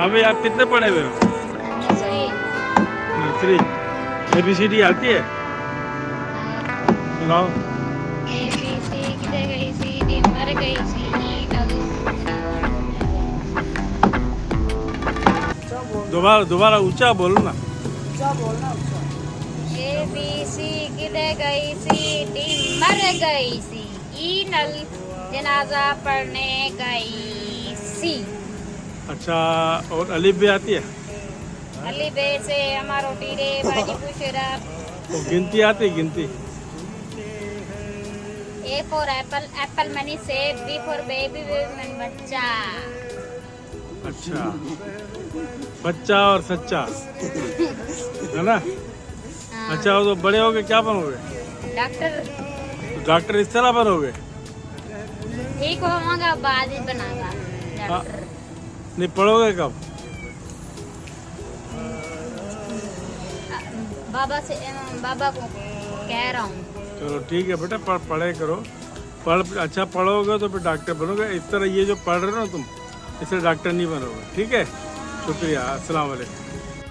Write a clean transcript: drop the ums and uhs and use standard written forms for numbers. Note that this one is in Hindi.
अभी आप कितने पढ़े हुए हो? नर्सरी। ABCD आती है? सुनाओ। दोबारा दोबारा ऊंचा बोलो ना। ए बी सी किधर गई सी डी मर गई सी ई नल जनाजा पढ़ने गई सी। अच्छा, और अलिफ भी आती है? अली बे से हमारो टीरे बाजी पुशरा। वो गिनती आती है, गिनती? A for Apple Apple money सेब बी फॉर बेबी बच्चा। अच्छा, बच्चा और सच्चा है ना? हाँ। अच्छा, वो तो बड़े हो गए क्या बनोगे? डॉक्टर तो डॉक्टर इस तरह बनोगे? ठीक होगा बाद ही बनागा हाँ। डॉक्टर। नहीं पढ़ोगे कब? बाबा को कह रहा हूँ। चलो ठीक है बेटा, पढ़े करो। अच्छा पढ़ोगे तो फिर डॉक्टर बनोगे। इस तरह ये जो पढ़ रहे हो ना तुम, इससे डॉक्टर नहीं बनोगे। ठीक है, शुक्रिया। अस्सलाम वालेकुम।